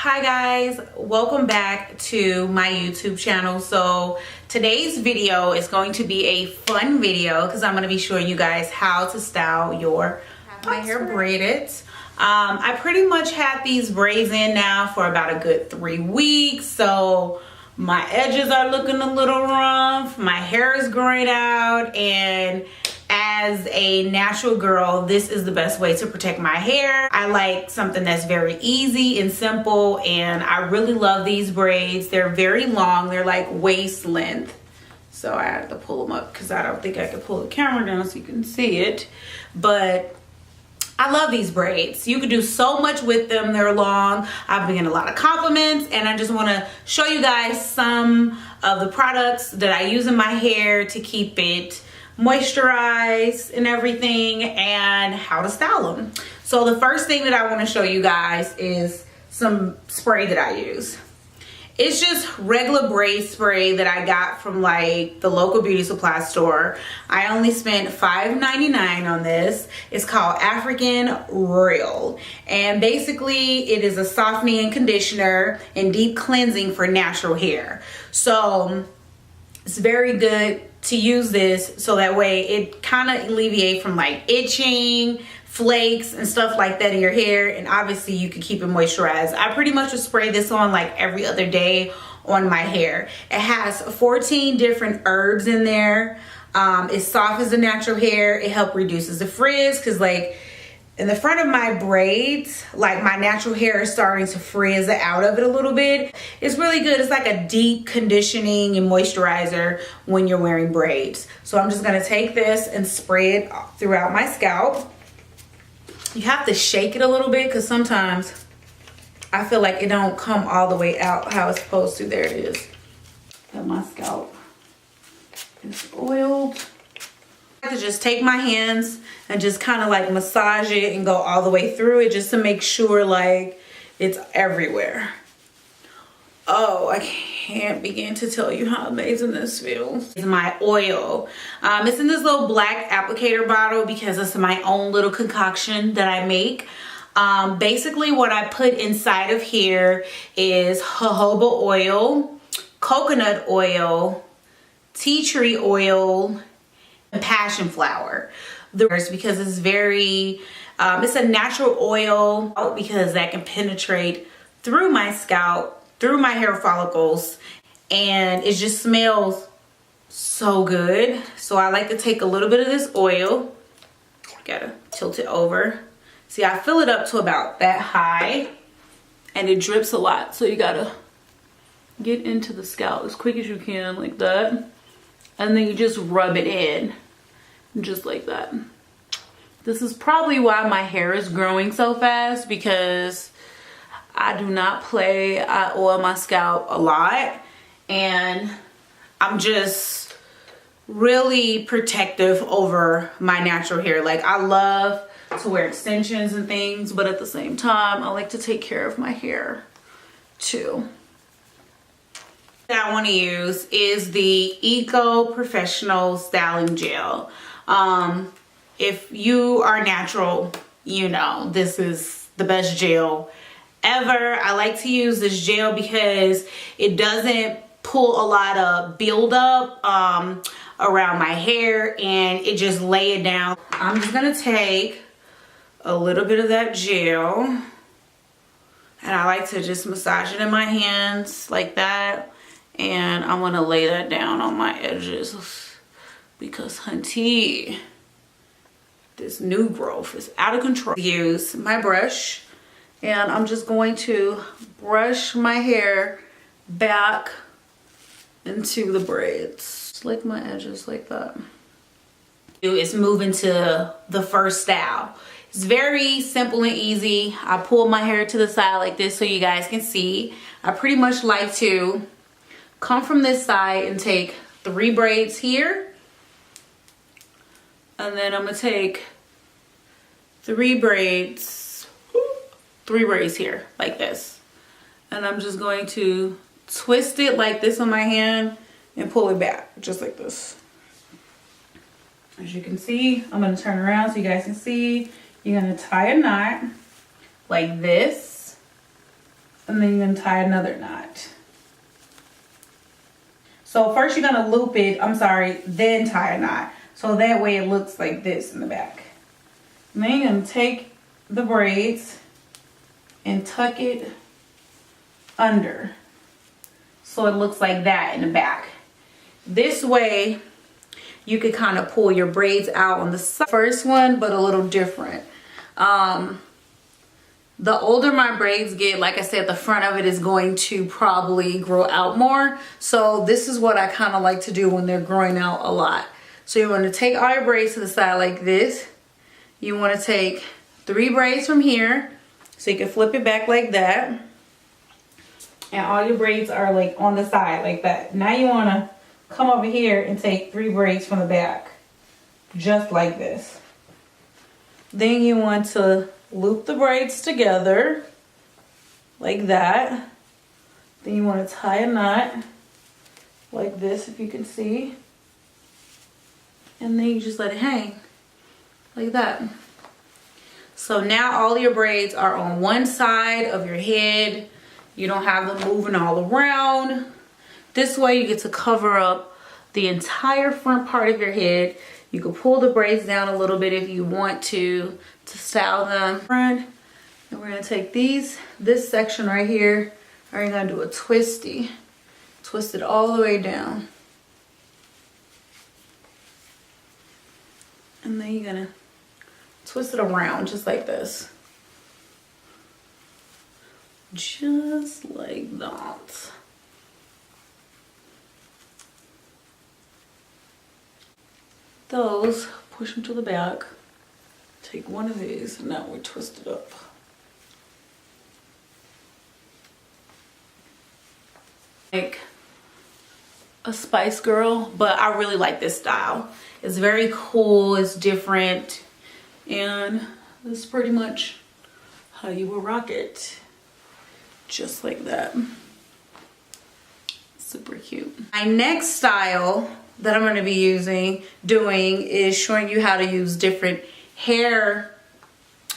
Hi guys, welcome back to my YouTube channel. So today's video is going to be a fun video because I'm going to be showing you guys how to style your my hair braided. I pretty much had these braids in now for about a good 3 weeks, so my edges are looking a little rough, my hair is growing out, and as a natural girl, this is the best way to protect my hair. I like something that's very easy and simple, and I really love these braids. They're very long, they're like waist length. So I had to pull them up because I don't think I could pull the camera down so you can see it. But I love these braids. You can do so much with them. They're long. I've been getting a lot of compliments, and I just want to show you guys some of the products that I use in my hair to keep it moisturized and everything, and how to style them. So the first thing that I want to show you guys is some spray that I use. It's just regular braid spray that I got from like the local beauty supply store. I only spent $5.99 on this. It's called African Royal, and basically it is a softening and conditioner and deep cleansing for natural hair. So it's very good to use this, so that way it kind of alleviates from like itching, flakes and stuff like that in your hair, and obviously you can keep it moisturized. I pretty much would spray this on like every other day on my hair. It has 14 different herbs in there. It softens the natural hair. It helps reduces the frizz, because like in the front of my braids, like my natural hair is starting to frizz out of it a little bit. It's really good. It's like a deep conditioning and moisturizer when you're wearing braids. So I'm just gonna take this and spray it throughout my scalp. You have to shake it a little bit because sometimes I feel like it don't come all the way out how it's supposed to. There it is. And my scalp is oiled. I have to just take my hands and just kind of like massage it and go all the way through it, just to make sure like it's everywhere. Oh, I can't begin to tell you how amazing this feels. It's my oil. It's in this little black applicator bottle because it's my own little concoction that I make. Basically what I put inside of here is jojoba oil, coconut oil, TeaTree oil, and passion flower. Because it's very, it's a natural oil, because that can penetrate through my scalp, through my hair follicles, and it just smells so good. So I like to take a little bit of this oil, gotta tilt it over. See, I fill it up to about that high, and it drips a lot, so you gotta get into the scalp as quick as you can, like that, and then you just rub it in just like that. This is probably why my hair is growing so fast, because I do not play. I oil my scalp a lot, and I'm just really protective over my natural hair. Like, I love to wear extensions and things, but at the same time I like to take care of my hair too. That I want to use is the Eco Professional Styling Gel. If you are natural, you know this is the best gel ever. I like to use this gel because it doesn't pull a lot of buildup around my hair, and it just lay it down. I'm just gonna take a little bit of that gel, and I like to just massage it in my hands like that, and I'm gonna lay that down on my edges because hunty, this new growth is out of control. Use my brush, and I'm just going to brush my hair back into the braids. Slick my edges like that. It's moving to the first style. It's very simple and easy. I pull my hair to the side like this so you guys can see. I pretty much like to come from this side and take 3 braids here. And then I'm gonna take 3 braids here, like this. And I'm just going to twist it like this on my hand and pull it back, just like this. As you can see, I'm gonna turn around so you guys can see. You're gonna tie a knot like this, And then you're gonna tie another knot. So first you're gonna loop it, then tie a knot. So that way it looks like this in the back. And then you're gonna take the braids and tuck it under. So it looks like that in the back. This way you can kind of pull your braids out on the side. First one, but a little different. The older my braids get, like I said, the front of it is going to probably grow out more. So this is what I kind of like to do when they're growing out a lot. So you want to take all your braids to the side like this. You want to take 3 braids from here. So you can flip it back like that. And all your braids are like on the side like that. Now you want to come over here and take 3 braids from the back. Just like this. Then you want to loop the braids together like that. Then you want to tie a knot like this, if you can see. And then you just let it hang like that. So now all your braids are on one side of your head. You don't have them moving all around. This way you get to cover up the entire front part of your head. You can pull the braids down a little bit if you want to style them. And we're gonna take this section right here, and we're gonna do a twisty. Twist it all the way down. And then you're gonna twist it around just like this. Just like that. Those, push them to the back. Take one of these, and now we twist it up. Like a Spice Girl, but I really like this style. It's very cool, it's different, and this is pretty much how you will rock it. Just like that. Super cute. My next style that I'm going to be doing is showing you how to use different hair,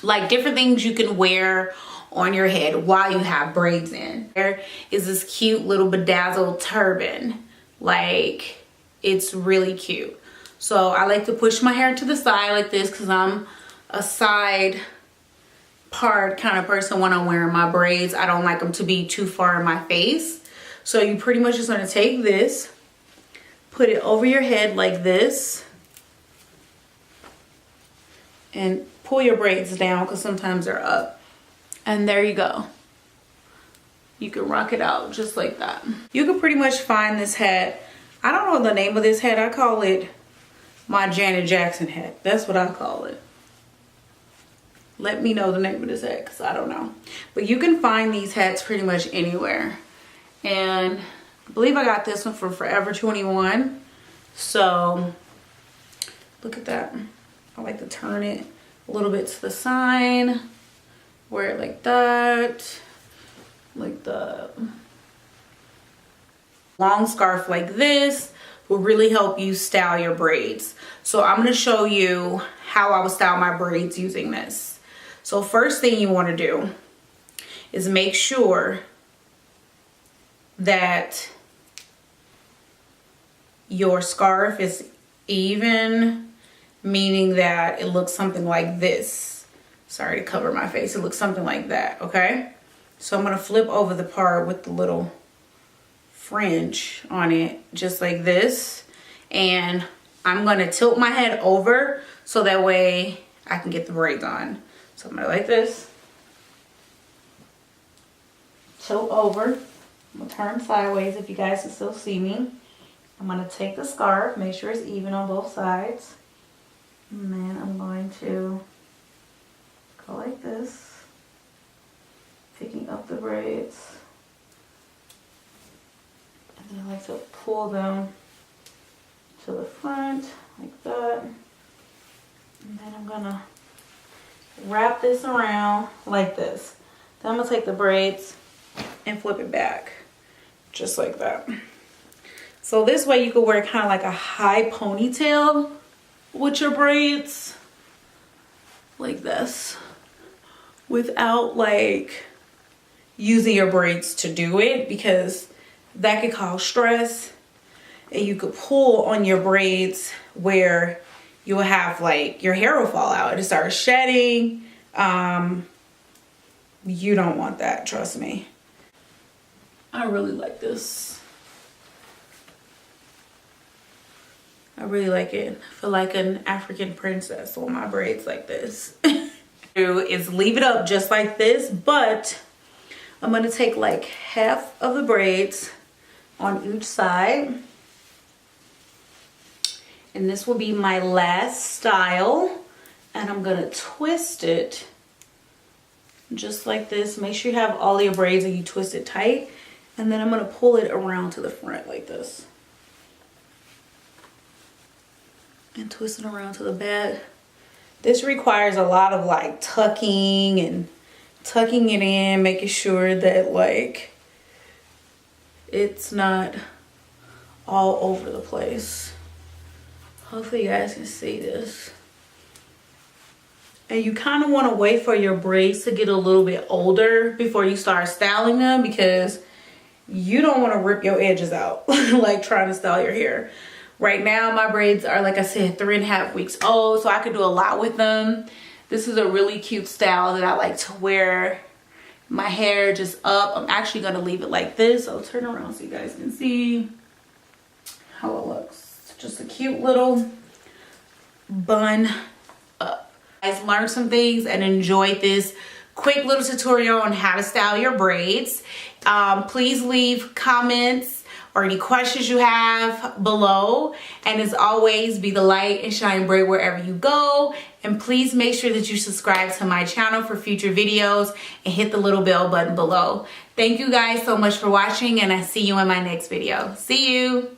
like different things you can wear on your head while you have braids in. There is this cute little bedazzled turban. Like, it's really cute. So I like to push my hair to the side like this because I'm a side part kind of person when I'm wearing my braids. I don't like them to be too far in my face. So you pretty much just want to take this, put it over your head like this, and pull your braids down because sometimes they're up. And there you go. You can rock it out just like that. You can pretty much find this hat. I don't know the name of this hat. I call it my Janet Jackson hat. That's what I call it. Let me know the name of this hat because I don't know. But you can find these hats pretty much anywhere. And I believe I got this one for Forever 21. So look at that. I like to turn it a little bit to the side. Wear it like that. Like that. Long scarf like this will really help you style your braids. So I'm going to show you how I would style my braids using this. So first thing you want to do is make sure that your scarf is even, meaning that it looks something like this. Sorry to cover my face. It looks something like that, okay? So I'm going to flip over the part with the little fringe on it, just like this. And I'm going to tilt my head over so that way I can get the braids on. So I'm going to like this. Tilt over. I'm going to turn sideways if you guys can still see me. I'm going to take the scarf, make sure it's even on both sides. And then I'm going to go like this, picking up the braids. And then I like to pull them to the front like that. And then I'm going to wrap this around like this. Then I'm going to take the braids and flip it back just like that. So this way you could wear kind of like a high ponytail with your braids like this without like using your braids to do it, because that could cause stress, and you could pull on your braids where you'll have like your hair will fall out and it starts shedding. You don't want that, trust me. I really like this. I really like it. I feel like an African princess on my braids like this. Is leave it up just like this, but I'm gonna take like half of the braids on each side, and this will be my last style, and I'm gonna twist it just like this. Make sure you have all your braids and you twist it tight, and then I'm gonna pull it around to the front like this and twist it around to the back. This requires a lot of like tucking and tucking it in, making sure that like it's not all over the place. Hopefully you guys can see this. And you kind of want to wait for your braids to get a little bit older before you start styling them, because you don't want to rip your edges out like trying to style your hair. Right now my braids are, like I said, 3.5 weeks old, so I could do a lot with them. This is a really cute style that I like to wear my hair just up. I'm actually going to leave it like this. I'll turn around so you guys can see how it looks. Just a cute little bun up. Guys, learned some things and enjoyed this quick little tutorial on how to style your braids. Please leave comments or any questions you have below, and as always, be the light and shine bright wherever you go. And please make sure that you subscribe to my channel for future videos and hit the little bell button below. Thank you guys so much for watching, and I see you in my next video. See you.